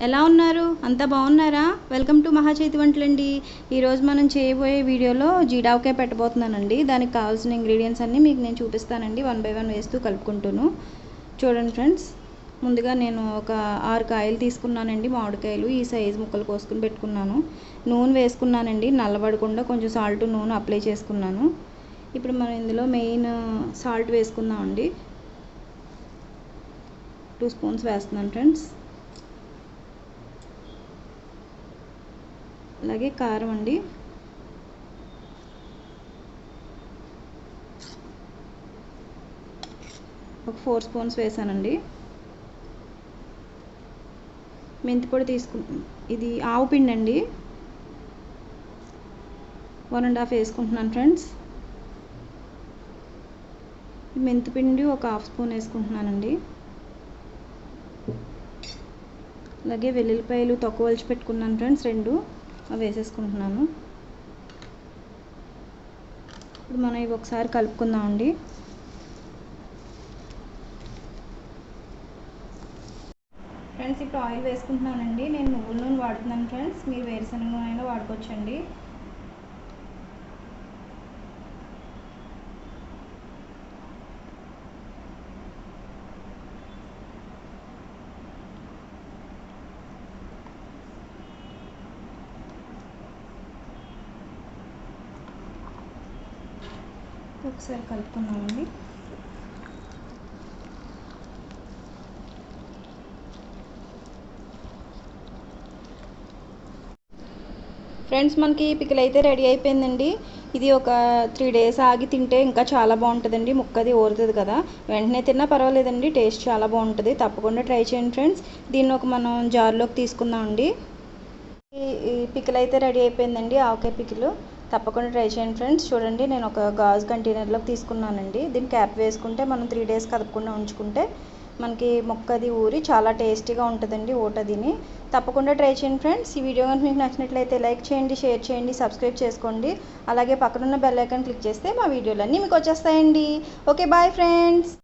ఎలా ఉన్నారు? అంతా బాగున్నారా? వెల్కమ్ టు మహా చేతి వంటలండి. ఈరోజు మనం చేయబోయే వీడియోలో జీడావకాయ పెట్టబోతున్నానండి. దానికి కావాల్సిన ఇంగ్రీడియంట్స్ అన్నీ మీకు నేను చూపిస్తానండి. 1 బై 1 వేస్తూ కలుపుకుంటాను. చూడండి ఫ్రెండ్స్, ముందుగా నేను ఒక 6 కాయలు తీసుకున్నానండి, మామిడికాయలు. ఈ సైజు ముక్కలు కోసుకుని పెట్టుకున్నాను. నూనె వేసుకున్నానండి, నల్లబడకుండా కొంచెం సాల్ట్ నూనె అప్లై చేసుకున్నాను. ఇప్పుడు మనం ఇందులో మెయిన్ సాల్ట్ వేసుకుందామండి. 2 స్పూన్స్ వేస్తున్నాను ఫ్రెండ్స్. అలాగే కారం అండి, ఒక 4 స్పూన్స్ వేసానండి. మెంతి పొడి ఇది ఆవు పిండి అండి, 1.5 వేసుకుంటున్నాను ఫ్రెండ్స్. మెంతి పిండి ఒక 1/2 స్పూన్ వేసుకుంటున్నానండి. అలాగే వెల్లుల్లిపాయలు తక్కువ వలిచి పెట్టుకున్నాను ఫ్రెండ్స్, 2 అవి వేసేసుకుంటున్నాను. ఇప్పుడు మనం ఇవి ఒకసారి కలుపుకుందామండి. ఫ్రెండ్స్, ఇప్పుడు ఆయిల్ వేసుకుంటున్నానండి. నేను నువ్వుల నూనె వాడుతున్నాను ఫ్రెండ్స్, మీరు వేరుశనగ నూనె అయినా వాడుకోవచ్చండి. ఒకసారి కలుపుకుందామండి. ఫ్రెండ్స్, మనకి పికిల్ అయితే రెడీ అయిపోయిందండి. ఇది ఒక 3 డేస్ ఆగి తింటే ఇంకా చాలా బాగుంటుందండి. ముక్కది ఊరుతుంది కదా, వెంటనే తిన్నా పర్వాలేదండి, టేస్ట్ చాలా బాగుంటుంది. తప్పకుండా ట్రై చేయండి ఫ్రెండ్స్. దీన్ని మనం జార్లోకి తీసుకుందామండి. ఈ పికిల్ అయితే రెడీ అయిపోయిందండి, ఆవకాయ పికిల్. తప్పకుండా ట్రై చేయండి ఫ్రెండ్స్. చూడండి, నేను ఒక గాజు కంటైనర్లోకి తీసుకున్నానండి. దీన్ని క్యాప్ వేసుకుంటే మనం 3 డేస్ కదపకుండా ఉంచుకుంటే మనకి మొక్కది ఊరి చాలా టేస్టీగా ఉంటుందండి ఊటదిని. తప్పకుండా ట్రై చేయండి ఫ్రెండ్స్. ఈ వీడియో కనుక మీకు నచ్చినట్లయితే లైక్ చేయండి, షేర్ చేయండి, సబ్స్క్రైబ్ చేసుకోండి. అలాగే పక్కనున్న బెల్ ఐకాన్ క్లిక్ చేస్తే మా వీడియోలన్నీ మీకు వచ్చేస్తాయండి. Okay, bye friends.